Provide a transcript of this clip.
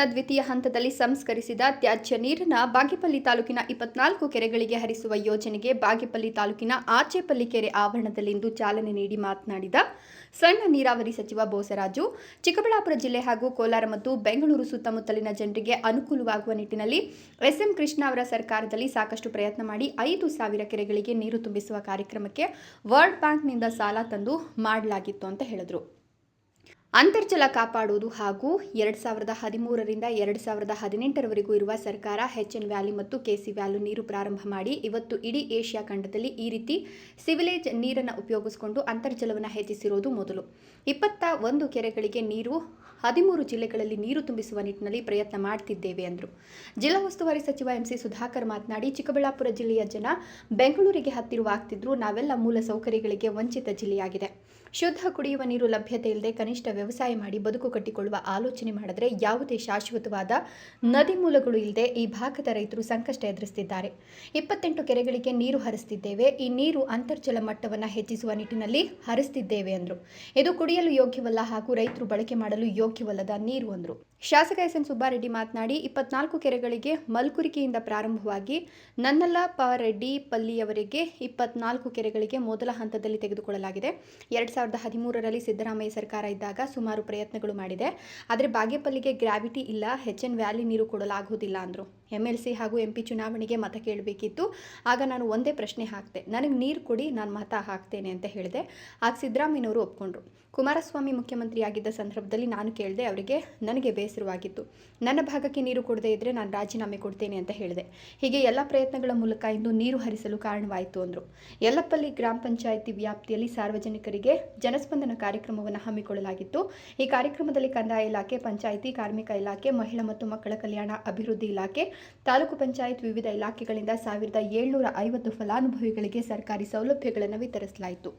ದ್ವಿತೀಯ ಹಂತದಲ್ಲಿ ಸಂಸ್ಕರಿಸಿದ ತ್ಯಾಜ್ಯ ನೀರನ್ನು ಬಾಗೇಪಲ್ಲಿ ತಾಲೂಕಿನ 24 ಕೆರೆಗಳಿಗೆ ಹರಿಸುವ ಯೋಜನೆಗೆ ಬಾಗೇಪಲ್ಲಿ ತಾಲೂಕಿನ ಆಚೇಪಲ್ಲಿ ಕೆರೆ ಆವರಣದಲ್ಲಿಂದು ಚಾಲನೆ ನೀಡಿ ಮಾತನಾಡಿದ ಸಣ್ಣ ನೀರಾವರಿ ಸಚಿವ ಬೋಸರಾಜು, ಚಿಕ್ಕಬಳ್ಳಾಪುರ ಜಿಲ್ಲೆ ಹಾಗೂ ಕೋಲಾರ ಮತ್ತು ಬೆಂಗಳೂರು ಸುತ್ತಮುತ್ತಲಿನ ಜನರಿಗೆ ಅನುಕೂಲವಾಗುವ ನಿಟ್ಟಿನಲ್ಲಿ ಎಸ್ಎಂ ಕೃಷ್ಣ ಅವರ ಸರ್ಕಾರದಲ್ಲಿ ಸಾಕಷ್ಟು ಪ್ರಯತ್ನ ಮಾಡಿ 5,000 ಕೆರೆಗಳಿಗೆ ನೀರು ತುಂಬಿಸುವ ಕಾರ್ಯಕ್ರಮಕ್ಕೆ ವರ್ಲ್ಡ್ ಬ್ಯಾಂಕ್ನಿಂದ ಸಾಲ ತಂದು ಮಾಡಲಾಗಿತ್ತು ಅಂತ ಹೇಳಿದರು. ಅಂತರ್ಜಲ ಕಾಪಾಡುವುದು ಹಾಗೂ 2013ರಿಂದ 2018ರವರೆಗೂ ಇರುವ ಸರ್ಕಾರ ಎಚ್ಎನ್ ವ್ಯಾಲಿ ಮತ್ತು ಕೆಸಿ ವ್ಯಾಲಿ ನೀರು ಪ್ರಾರಂಭ ಮಾಡಿ ಇವತ್ತು ಇಡೀ ಏಷ್ಯಾ ಖಂಡದಲ್ಲಿ ಈ ರೀತಿ ಸಿವಿಲೇಜ್ ನೀರನ್ನು ಉಪಯೋಗಿಸಿಕೊಂಡು ಅಂತರ್ಜಲವನ್ನು ಹೆಚ್ಚಿಸಿರುವುದು ಮೊದಲು. 21 ಕೆರೆಗಳಿಗೆ ನೀರು 13 ಜಿಲ್ಲೆಗಳಲ್ಲಿ ನೀರು ತುಂಬಿಸುವ ನಿಟ್ಟಿನಲ್ಲಿ ಪ್ರಯತ್ನ ಮಾಡ್ತಿದ್ದೇವೆ ಎಂದರು. ಜಿಲ್ಲಾ ಉಸ್ತುವಾರಿ ಸಚಿವ ಎಂಸಿ ಸುಧಾಕರ್ ಮಾತನಾಡಿ, ಚಿಕ್ಕಬಳ್ಳಾಪುರ ಜಿಲ್ಲೆಯ ಜನ ಬೆಂಗಳೂರಿಗೆ ಹತ್ತಿರವಾಗ್ತಿದ್ರು. ನಾವೆಲ್ಲ ಮೂಲ ಸೌಕರ್ಯಗಳಿಗೆ ವಂಚಿತ ಜಿಲ್ಲೆಯಾಗಿದೆ. ಶುದ್ಧ ಕುಡಿಯುವ ನೀರು ಲಭ್ಯತೆ ಇಲ್ಲದೆ ಕನಿಷ್ಠ ವ್ಯವಸಾಯ ಮಾಡಿ ಬದುಕು ಕಟ್ಟಿಕೊಳ್ಳುವ ಆಲೋಚನೆ ಮಾಡಿದ್ರೆ ಯಾವುದೇ ಶಾಶ್ವತವಾದ ನದಿ ಮೂಲಗಳು ಇಲ್ಲದೆ ಈ ಭಾಗದ ರೈತರು ಸಂಕಷ್ಟ ಎದುರಿಸುತ್ತಿದ್ದಾರೆ. 28 ಕೆರೆಗಳಿಗೆ ನೀರು ಹರಿಸುತ್ತಿದ್ದೇವೆ. ಈ ನೀರು ಅಂತರ್ಜಲ ಮಟ್ಟವನ್ನು ಹೆಚ್ಚಿಸುವ ನಿಟ್ಟಿನಲ್ಲಿ ಹರಿಸುತ್ತಿದ್ದೇವೆ ಎಂದರು. ಇದು ಕುಡಿಯಲು ಯೋಗ್ಯವಲ್ಲ ಹಾಗೂ ರೈತರು ಬಳಕೆ ಮಾಡಲು ಯೋಗ್ಯವಲ್ಲದ ನೀರು ಎಂದರು. ಶಾಸಕ ಎಸ್ಎನ್ ಸುಬ್ಬಾರೆಡ್ಡಿ ಮಾತನಾಡಿ, 24 ಕೆರೆಗಳಿಗೆ ಮಲ್ಕುರಿಕೆಯಿಂದ ಪ್ರಾರಂಭವಾಗಿ ನನ್ನಲ್ಲಪ್ಪ ರೆಡ್ಡಿ ಪಲ್ಲಿಯವರೆಗೆ 24 ಕೆರೆಗಳಿಗೆ ಮೊದಲ ಹಂತದಲ್ಲಿ ತೆಗೆದುಕೊಳ್ಳಲಾಗಿದೆ. 2013ರಲ್ಲಿ ಸಿದ್ದರಾಮಯ್ಯ ಸರ್ಕಾರ ಇದ್ದಾಗ ಸುಮಾರು ಪ್ರಯತ್ನಗಳು ಮಾಡಿದೆ. ಆದರೆ ಬಾಗೇಪಲ್ಲಿಗೆ ಗ್ರಾವಿಟಿ ಇಲ್ಲ, ಎಚ್ಎನ್ ವ್ಯಾಲಿ ನೀರು ಕೊಡಲಾಗುವುದಿಲ್ಲ ಅಂದರು. ಎಂಎಲ್ಸಿ ಹಾಗೂ ಎಂಪಿ ಚುನಾವಣೆಗೆ ಮತ ಕೇಳಬೇಕಿತ್ತು. ಆಗ ನಾನು ಒಂದೇ ಪ್ರಶ್ನೆ ಹಾಕಿದೆ, ನನಗೆ ನೀರು ಕೊಡಿ, ನಾನು ಮತ ಹಾಕ್ತೇನೆ ಅಂತ ಹೇಳಿದೆ. ಆಗ ಸಿದ್ದರಾಮಯ್ಯನವರು ಒಪ್ಕೊಂಡ್ರು. ಕುಮಾರಸ್ವಾಮಿ ಮುಖ್ಯಮಂತ್ರಿಯಾಗಿದ್ದ ಸಂದರ್ಭದಲ್ಲಿ ನಾನು ಕೇಳಿದೆ, ಅವರಿಗೆ ನನಗೆ ಬೇಸರವಾಗಿತ್ತು. ನನ್ನ ಭಾಗಕ್ಕೆ ನೀರು ಕೊಡದೇ ಇದ್ದರೆ ನಾನು ರಾಜೀನಾಮೆ ಕೊಡ್ತೇನೆ ಅಂತ ಹೇಳಿದೆ. ಹೀಗೆ ಎಲ್ಲ ಪ್ರಯತ್ನಗಳ ಮೂಲಕ ಇಂದು ನೀರು ಹರಿಸಲು ಕಾರಣವಾಯಿತು ಅಂದರು. ಯಲ್ಲಪಲ್ಲಿ ಗ್ರಾಮ ಪಂಚಾಯಿತಿ ವ್ಯಾಪ್ತಿಯಲ್ಲಿ ಸಾರ್ವಜನಿಕರಿಗೆ ಜನಸ್ಪಂದನ ಕಾರ್ಯಕ್ರಮವನ್ನು ಹಮ್ಮಿಕೊಳ್ಳಲಾಗಿತ್ತು. ಈ ಕಾರ್ಯಕ್ರಮದಲ್ಲಿ ಕಂದಾಯ ಇಲಾಖೆ, ಪಂಚಾಯಿತಿ, ಕಾರ್ಮಿಕ ಇಲಾಖೆ, ಮಹಿಳಾ ಮತ್ತು ಮಕ್ಕಳ ಕಲ್ಯಾಣ ಅಭಿವೃದ್ಧಿ ಇಲಾಖೆ, ತಾಲೂಕು ಪಂಚಾಯತ್ ವಿವಿಧ ಇಲಾಖೆಗಳಿಂದ 1750 ಫಲಾನುಭವಿಗಳಿಗೆ ಸರ್ಕಾರಿ ಸೌಲಭ್ಯಗಳನ್ನು ವಿತರಿಸಲಾಯಿತು.